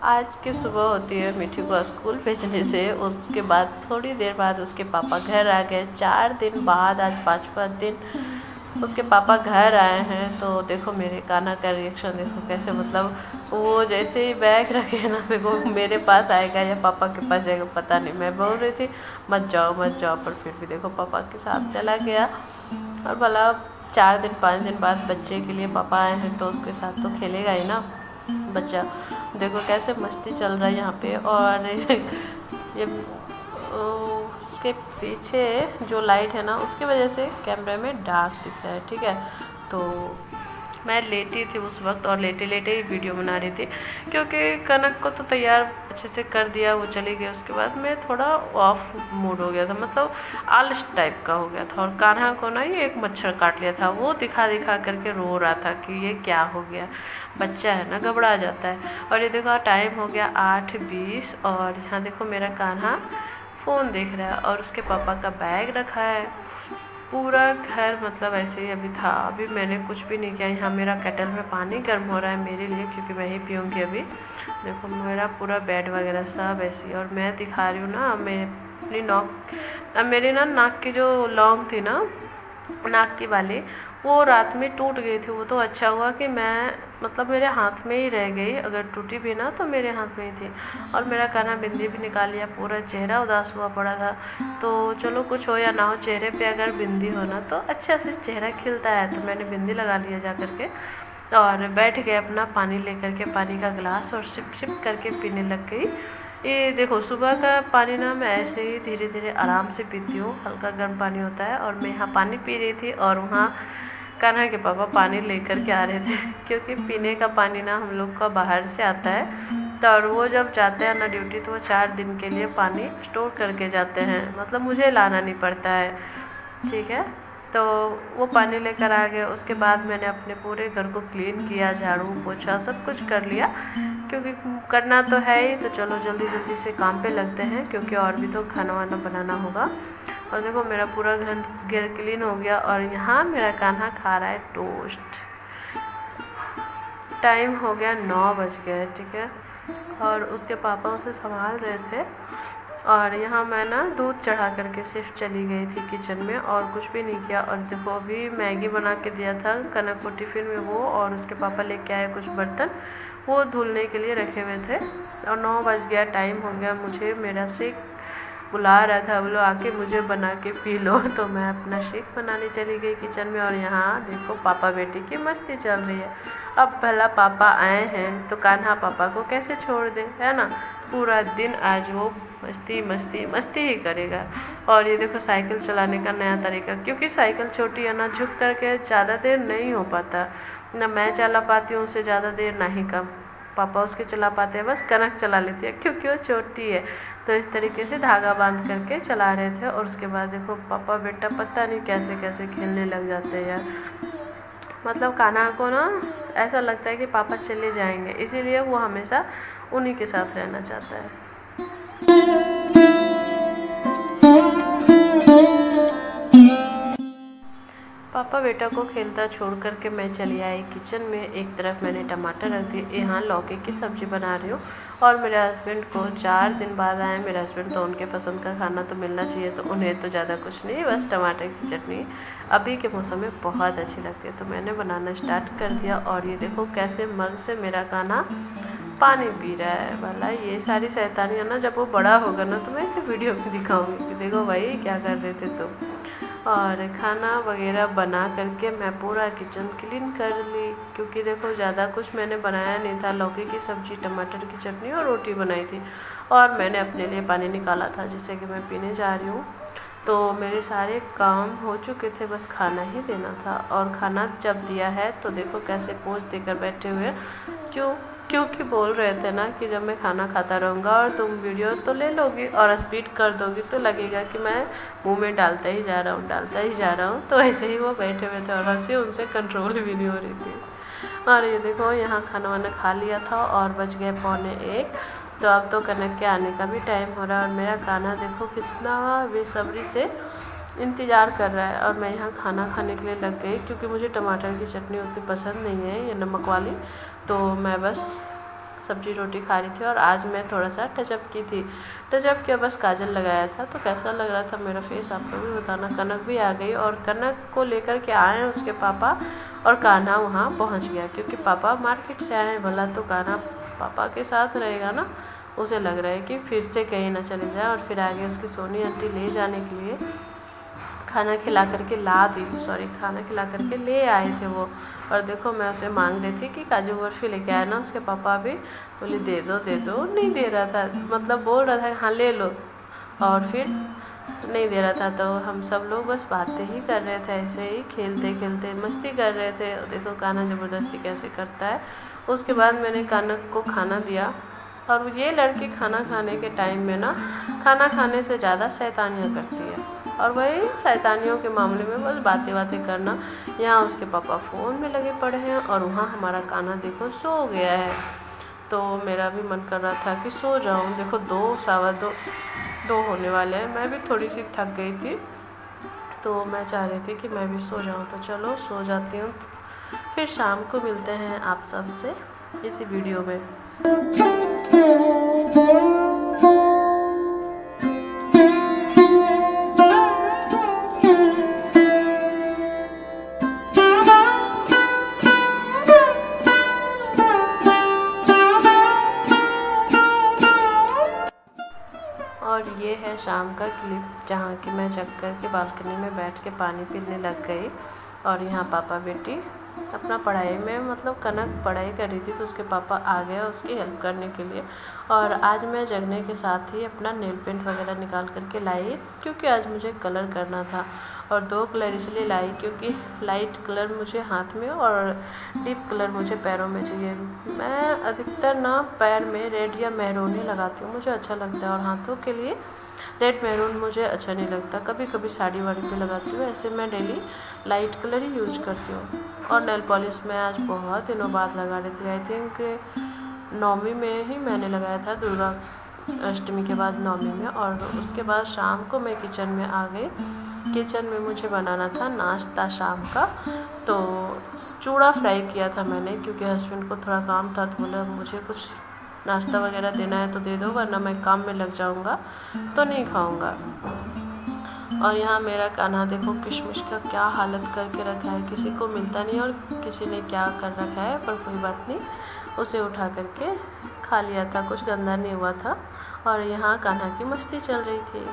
आज की सुबह होती है मिठी को स्कूल भेजने से, उसके बाद थोड़ी देर बाद उसके पापा घर आ गए। 4 दिन बाद आज 5वां दिन उसके पापा घर आए हैं। तो देखो मेरे कान्हा का रिएक्शन देखो कैसे, मतलब वो जैसे ही बैग रखे ना, देखो मेरे पास आएगा या पापा के पास जाएगा पता नहीं। मैं बोल रही थी मत जाओ मत जाओ, पर फिर भी देखो पापा के साथ चला गया। और भला 4 दिन 5 दिन बाद बच्चे के लिए पापा आए हैं तो उसके साथ तो खेलेगा ही ना बच्चा। देखो कैसे मस्ती चल रहा है यहाँ पे। और ये उसके पीछे जो लाइट है ना, उसकी वजह से कैमरे में डार्क दिख रहा है, ठीक है। तो मैं लेटी थी उस वक्त और लेटे लेटे ही वीडियो बना रही थी, क्योंकि कनक को तो तैयार अच्छे से कर दिया, वो चली गई। उसके बाद मैं थोड़ा ऑफ मूड हो गया था, मतलब आलस टाइप का हो गया था। और कान्हा को ना ये एक मच्छर काट लिया था, वो दिखा दिखा करके रो रहा था कि ये क्या हो गया। बच्चा है ना, घबरा जाता है। और ये देखो टाइम हो गया 8:20 और यहाँ देखो मेरा कान्हा फ़ोन देख रहा है और उसके पापा का बैग रखा है। पूरा घर मतलब ऐसे ही अभी था। अभी मैंने कुछ भी नहीं किया। यहाँ मेरा केटल में पानी गर्म हो रहा है मेरे लिए, क्योंकि मैं ही पीऊँगी अभी। देखो मेरा पूरा बेड वगैरह सब ऐसे ही। और मैं दिखा रही हूँ ना, मैं अपनी मेरी ना नाक की जो लौंग थी ना, नाक की वाली, वो रात में टूट गई थी। वो तो अच्छा हुआ कि मैं मतलब मेरे हाथ में ही रह गई, अगर टूटी भी ना तो मेरे हाथ में ही थी। और मेरा कान्हा बिंदी भी निकाल लिया, पूरा चेहरा उदास हुआ पड़ा था। तो चलो कुछ हो या ना हो, चेहरे पे अगर बिंदी हो ना तो अच्छा से चेहरा खिलता है। तो मैंने बिंदी लगा लिया जा करके और बैठ गए अपना पानी लेकर के, पानी का गिलास, और सिप सिप करके पीने लग गई। ये देखो सुबह का पानी ना मैं ऐसे ही धीरे धीरे आराम से पीती हूँ, हल्का गर्म पानी होता है। और मैं यहाँ पानी पी रही थी और वहाँ कान्हा के पापा पानी लेकर के आ रहे थे, क्योंकि पीने का पानी ना हम लोग का बाहर से आता है। तो और वो जब जाते हैं ना ड्यूटी, तो वो 4 दिन के लिए पानी स्टोर करके जाते हैं, मतलब मुझे लाना नहीं पड़ता है, ठीक है। तो वो पानी लेकर आ गए। उसके बाद मैंने अपने पूरे घर को क्लीन किया, झाड़ू पोछा सब कुछ कर लिया, क्योंकि करना तो है ही। तो चलो जल्दी जल्दी से काम पे लगते हैं, क्योंकि और भी तो खाना वाना बनाना होगा। और देखो मेरा पूरा घर क्लीन हो गया। और यहाँ मेरा कान्हा खा रहा है टोस्ट। टाइम हो गया 9 बज गए, ठीक है। और उसके पापा उसे संभाल रहे थे। और यहाँ मैं ना दूध चढ़ा करके सिर्फ चली गई थी किचन में, और कुछ भी नहीं किया। और देखो अभी मैगी बना के दिया था कनक को टिफ़िन में वो, और उसके पापा लेके आए कुछ बर्तन, वो धुलने के लिए रखे हुए थे। और 9 बज गया, टाइम हो गया। मुझे मेरा शेक बुला रहा था, बोलो आके मुझे बना के पी लो। तो मैं अपना शेक बनाने चली गई किचन में। और यहाँ देखो पापा बेटी की मस्ती चल रही है। अब पहला पापा आए हैं तो कान्हा पापा को कैसे छोड़ दे, है ना। पूरा दिन आज वो मस्ती मस्ती मस्ती ही करेगा। और ये देखो साइकिल चलाने का नया तरीका, क्योंकि साइकिल छोटी है ना, झुक करके ज़्यादा देर नहीं हो पाता ना। मैं चला पाती हूँ उससे ज़्यादा देर, ना ही कम पापा उसके चला पाते हैं। बस कनक चला लेती है क्योंकि वो छोटी है। तो इस तरीके से धागा बांध करके चला रहे थे। और उसके बाद देखो पापा बेटा पता नहीं कैसे कैसे खेलने लग जाते हैं यार। मतलब कान्हा को ना ऐसा लगता है कि पापा चले जाएंगे, इसीलिए वो हमेशा उन्हीं के साथ रहना चाहता है। पापा बेटा को खेलता छोड़ कर के मैं चली आई किचन में। एक तरफ मैंने टमाटर रख दिए, यहाँ लौकी की सब्ज़ी बना रही हूँ। और मेरे हस्बैंड को 4 दिन बाद आए मेरे हस्बैंड, तो उनके पसंद का खाना तो मिलना चाहिए। तो उन्हें तो ज़्यादा कुछ नहीं, बस टमाटर की चटनी अभी के मौसम में बहुत अच्छी लगती है। तो मैंने बनाना स्टार्ट कर दिया। और ये देखो कैसे मग से मेरा कान्हा पानी पी रहा है। भला ये सारी शैतानियाँ ना जब वो बड़ा होगा ना, तो मैं इसे वीडियो में दिखाऊंगी कि देखो भाई क्या कर रहे थे तुम। और खाना वगैरह बना करके मैं पूरा किचन क्लीन कर ली, क्योंकि देखो ज़्यादा कुछ मैंने बनाया नहीं था। लौकी की सब्ज़ी, टमाटर की चटनी और रोटी बनाई थी। और मैंने अपने लिए पानी निकाला था जिससे कि मैं पीने जा रही हूँ। तो मेरे सारे काम हो चुके थे, बस खाना ही देना था। और खाना जब दिया है तो देखो कैसे पोज देकर बैठे हुए। क्योंकि बोल रहे थे ना कि जब मैं खाना खाता रहूँगा और तुम वीडियो तो ले लोगी और स्पीड कर दोगी, तो लगेगा कि मैं मुंह में डालता ही जा रहा हूँ। तो ऐसे ही वो बैठे हुए थे और हंसी उनसे कंट्रोल भी नहीं हो रही थी। और ये देखो यहाँ खाना वाना खा लिया था और बज गए 12:45। तो अब तो कनक के आने का भी टाइम हो रहा है। और मेरा कान्हा देखो कितना बेसब्री से इंतज़ार कर रहा है। और मैं यहाँ खाना खाने के लिए लग गई, क्योंकि मुझे टमाटर की चटनी उतनी पसंद नहीं है, ये नमक वाली। तो मैं बस सब्जी रोटी खा रही थी और आज मैं थोड़ा सा टचअप की थी। टचअप किया, बस काजल लगाया था। तो कैसा लग रहा था मेरा फेस आप लोग भी बताना। कनक भी आ गई और कनक को लेकर के आए हैं उसके पापा, और कान्हा वहाँ पहुँच गया क्योंकि पापा मार्केट से आए हैं। भला तो कान्हा पापा के साथ रहेगा ना, उसे लग रहा है कि फिर से कहीं ना चले जाए। और फिर आगे उसकी सोनी आंटी ले जाने के लिए खाना खिला करके खाना खिला करके ले आए थे वो। और देखो मैं उसे मांग रही थी कि काजू बर्फ़ी लेके आया ना, उसके पापा भी बोले दे दो, नहीं दे रहा था, मतलब बोल रहा था हाँ ले लो, और फिर नहीं दे रहा था। तो हम सब लोग बस बातें ही कर रहे थे, ऐसे ही खेलते खेलते मस्ती कर रहे थे। देखो कान्हा ज़बरदस्ती कैसे करता है। उसके बाद मैंने कान्हा को खाना दिया, और ये लड़की खाना खाने के टाइम में ना खाना खाने से ज़्यादा शैतानियाँ करती है, और वही शैतानियों के मामले में बस बातें करना। यहाँ उसके पापा फ़ोन में लगे पड़े हैं और वहाँ हमारा कान्हा देखो सो गया है। तो मेरा भी मन कर रहा था कि सो जाऊँ। देखो 2 होने वाले हैं, मैं भी थोड़ी सी थक गई थी, तो मैं चाह रही थी कि मैं भी सो जाऊँ। तो चलो सो जाती हूँ, फिर शाम को मिलते हैं आप सब से इसी वीडियो में। और ये है शाम का क्लिप जहाँ कि मैं जग कर के बालकनी में बैठ के पानी पीने लग गई, और यहाँ पापा बेटी अपना पढ़ाई में, मतलब कनक पढ़ाई कर रही थी तो उसके पापा आ गए उसकी हेल्प करने के लिए। और आज मैं जगने के साथ ही अपना नेल पेंट वगैरह निकाल करके लाई, क्योंकि आज मुझे कलर करना था। और 2 कलर इसलिए लाई क्योंकि लाइट कलर मुझे हाथ में और डीप कलर मुझे पैरों में चाहिए। मैं अधिकतर ना पैर में रेड या मैरून ही लगाती हूँ, मुझे अच्छा लगता है, और हाथों के लिए रेड मैरून मुझे अच्छा नहीं लगता। कभी कभी साड़ी वाड़ी पे लगाती हूँ, ऐसे मैं डेली लाइट कलर ही यूज करती हूँ। और नेल पॉलिश मैं आज बहुत दिनों बाद लगा रही थी, आई थिंक नवमी में ही मैंने लगाया था, दुर्गा अष्टमी के बाद नवमी में। और उसके बाद शाम को मैं किचन में आ गई। किचन में मुझे बनाना था नाश्ता शाम का, तो चूड़ा फ्राई किया था मैंने, क्योंकि हस्बैंड को थोड़ा काम था, तो बोला मुझे कुछ नाश्ता वगैरह देना है तो दे दो, वरना मैं काम में लग जाऊंगा तो नहीं खाऊंगा। और यहाँ मेरा कान्हा देखो किशमिश का क्या हालत करके रखा है, किसी को मिलता नहीं और किसी ने क्या कर रखा है, पर कोई बात नहीं, उसे उठा करके खा लिया था, कुछ गंदा नहीं हुआ था। और यहाँ कान्हा की मस्ती चल रही थी।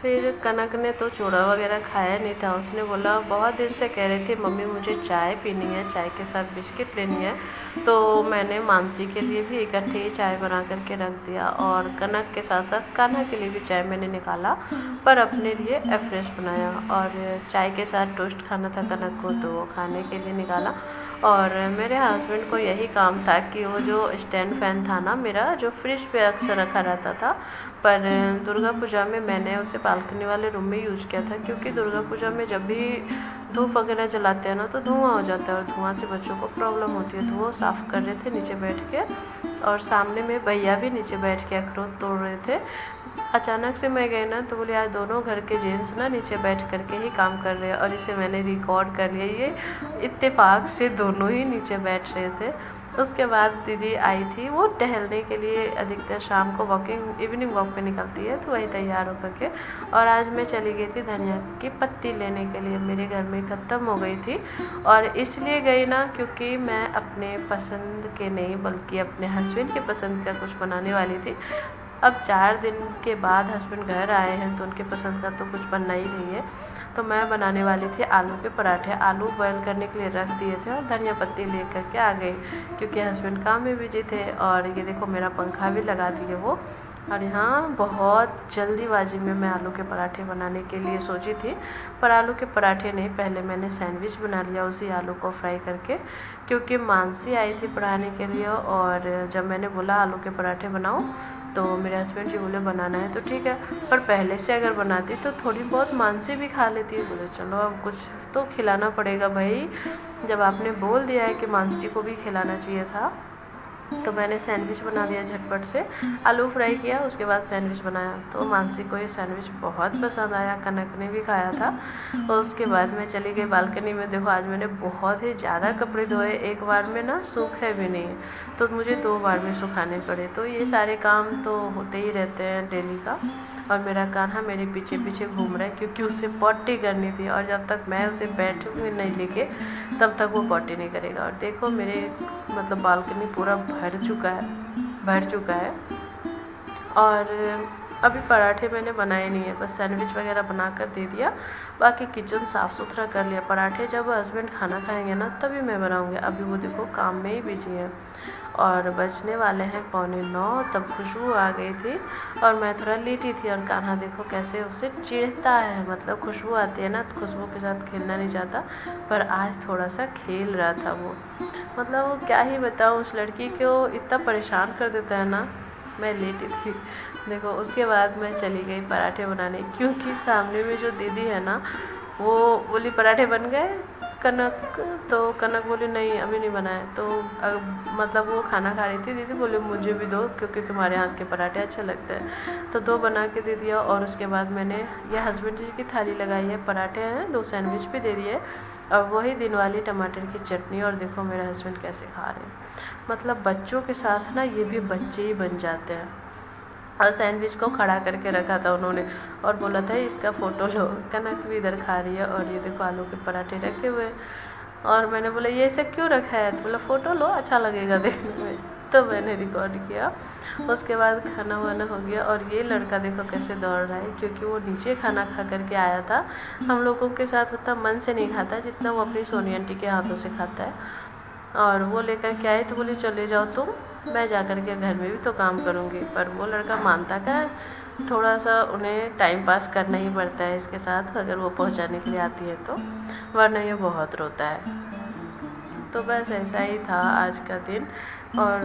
फिर कनक ने तो चूड़ा वगैरह खाया नहीं था, उसने बोला, बहुत दिन से कह रही थी मम्मी मुझे चाय पीनी है, चाय के साथ बिस्किट लेनी है। तो मैंने मानसी के लिए भी इकट्ठे ही चाय बना करके रख दिया, और कनक के साथ साथ कान्हा के लिए भी चाय मैंने निकाला, पर अपने लिए एफ्रेश बनाया। और चाय के साथ टोस्ट खाना था कनक को, तो वो खाने के लिए निकाला। और मेरे हस्बैंड को यही काम था कि वो जो स्टैंड फ़ैन था ना मेरा, जो फ्रिज पे अक्सर रखा रहता था, पर दुर्गा पूजा में मैंने उसे बालकनी वाले रूम में यूज़ किया था, क्योंकि दुर्गा पूजा में जब भी धूप वगैरह जलाते हैं ना तो धुआं हो जाता है, और धुआं से बच्चों को प्रॉब्लम होती है। तो वो साफ़ कर रहे थे नीचे बैठ के, और सामने में भैया भी नीचे बैठ के अखरोट तोड़ रहे थे। अचानक से मैं गई ना तो बोले आज दोनों घर के जेंट्स ना नीचे बैठ करके ही काम कर रहे हैं, और इसे मैंने रिकॉर्ड कर लिया। ये इत्तेफाक से दोनों ही नीचे बैठ रहे थे। उसके बाद दीदी आई थी, वो टहलने के लिए अधिकतर शाम को वॉकिंग इवनिंग वॉक पे निकलती है, तो वही तैयार होकर के। और आज मैं चली गई थी धनिया की पत्ती लेने के लिए, मेरे घर में ख़त्म हो गई थी। और इसलिए गई ना क्योंकि मैं अपने पसंद के नहीं बल्कि अपने हस्बैंड के पसंद का कुछ बनाने वाली थी। अब 4 दिन के बाद हस्बैंड घर आए हैं तो उनके पसंद का तो कुछ बनना ही चाहिए। तो मैं बनाने वाली थी आलू के पराठे। आलू बॉयल करने के लिए रख दिए थे और धनिया पत्ती ले करके आ गई क्योंकि हस्बैंड काम में बिजी थे। और ये देखो मेरा पंखा भी लगा दिए वो। और यहाँ बहुत जल्दीबाजी में मैं आलू के पराठे बनाने के लिए सोची थी, पर आलू के पराठे नहीं, पहले मैंने सैंडविच बना लिया उसी आलू को फ्राई करके, क्योंकि मानसी आई थी पढ़ाने के लिए। और जब मैंने बोला आलू के पराठे बनाओ तो मेरे हस्बैंड जी बोले बनाना है तो ठीक है, पर पहले से अगर बनाती तो थोड़ी बहुत मानसी भी खा लेती। बोले चलो अब कुछ तो खिलाना पड़ेगा भाई, जब आपने बोल दिया है कि मानसी को भी खिलाना चाहिए था। तो मैंने सैंडविच बना दिया झटपट से, आलू फ्राई किया, उसके बाद सैंडविच बनाया। तो मानसी को ये सैंडविच बहुत पसंद आया, कनक ने भी खाया था। और उसके बाद मैं चली गई बालकनी में। देखो आज मैंने बहुत ही ज़्यादा कपड़े धोए, एक बार में ना सूखे भी नहीं, तो मुझे 2 बार में सुखाने पड़े। तो ये सारे काम तो होते ही रहते हैं डेली का। और मेरा कान्हा मेरे पीछे पीछे घूम रहा है क्योंकि उसे पॉटी करनी थी, और जब तक मैं उसे बैठूँगी नहीं लेके तब तक वो पॉटी नहीं करेगा। और देखो मेरे मतलब बालकनी पूरा भर चुका है। और अभी पराठे मैंने बनाए नहीं है, बस सैंडविच वगैरह बना कर दे दिया, बाकी किचन साफ़ सुथरा कर लिया। पराठे जब हस्बैंड खाना खाएंगे ना तभी मैं बनाऊँगी, अभी वो देखो काम में ही बिजी है। और बजने वाले हैं 8:45, तब खुशबू आ गई थी और मैं थोड़ा लेटी थी। और कान्हा देखो कैसे उसे चिढ़ता है, मतलब खुशबू आती है ना तो खुशबू के साथ खेलना नहीं चाहता, पर आज थोड़ा सा खेल रहा था वो। मतलब वो क्या ही बताऊँ, उस लड़की को इतना परेशान कर देता है ना। मैं लेटी थी देखो। उसके बाद मैं चली गई पराठे बनाने, क्योंकि सामने में जो दीदी है ना वो बोली पराठे बन गए कनक, तो कनक बोली नहीं अभी नहीं बनाए। तो मतलब वो खाना खा रही थी, दीदी बोले मुझे भी दो क्योंकि तुम्हारे हाथ के पराठे अच्छे लगते हैं, तो 2 बना के दे दिया। और उसके बाद मैंने ये हस्बैंड जी की थाली लगाई है, पराठे हैं, 2 सैंडविच भी दे दिए और वही दिन वाली टमाटर की चटनी। और देखो मेरे हस्बैंड कैसे खा रहे हैं, मतलब बच्चों के साथ ना ये भी बच्चे ही बन जाते हैं। और सैंडविच को खड़ा करके रखा था उन्होंने और बोला था इसका फ़ोटो लो। कनक भी इधर खा रही है और ये देखो आलू के पराठे रखे हुए। और मैंने बोला ये ऐसे क्यों रखा है, तो बोला फ़ोटो लो अच्छा लगेगा देखने में, तो मैंने रिकॉर्ड किया। उसके बाद खाना वाना हो गया और ये लड़का देखो कैसे दौड़ रहा है, क्योंकि वो नीचे खाना खा करके आया था। हम लोगों के साथ उतना मन से नहीं खाता जितना वो अपनी सोनी आंटी के हाथों से खाता है। और वो लेकर के आए तो बोले चले जाओ तुम, मैं जा कर के घर में भी तो काम करूँगी। पर वो लड़का मानता क्या है, थोड़ा सा उन्हें टाइम पास करना ही पड़ता है इसके साथ, अगर वो पहुंचाने के लिए आती है तो, वरना ये बहुत रोता है। तो बस ऐसा ही था आज का दिन। और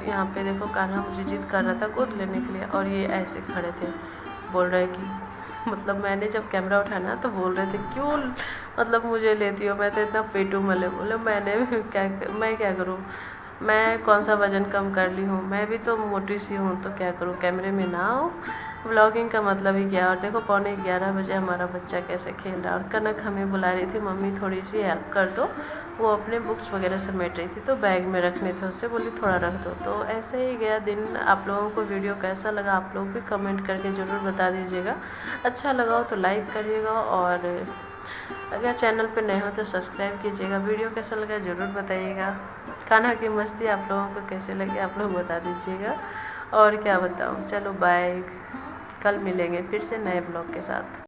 यहाँ पे देखो कान्हा मुझे जिद कर रहा था गोद लेने के लिए, और ये ऐसे खड़े थे बोल रहे कि मतलब मैंने जब कैमरा उठाना तो बोल रहे थे क्यों मतलब मुझे लेती हो, मैं तो इतना पेटू मले। बोले मैं क्या करूँ, मैं कौन सा वज़न कम कर ली हूँ, मैं भी तो मोटी सी हूँ, तो क्या करूँ, कैमरे में ना आओ, व्लॉगिंग का मतलब ही क्या। और देखो 11:15 बजे हमारा बच्चा कैसे खेल रहा है। और कनक हमें बुला रही थी मम्मी थोड़ी सी हेल्प कर दो, वो अपने बुक्स वगैरह समेट रही थी, तो बैग में रखने थे, उससे बोली थोड़ा रख दो। तो ऐसे ही गया दिन। आप लोगों को वीडियो कैसा लगा आप लोग भी कमेंट करके ज़रूर बता दीजिएगा। अच्छा लगा हो तो लाइक करिएगा, और अगर चैनल पे नए हो तो सब्सक्राइब कीजिएगा। वीडियो कैसा लगा ज़रूर बताइएगा। कान्हा की मस्ती आप लोगों को कैसे लगे आप लोग बता दीजिएगा। और क्या बताऊँ, चलो बाय, कल मिलेंगे फिर से नए ब्लॉग के साथ।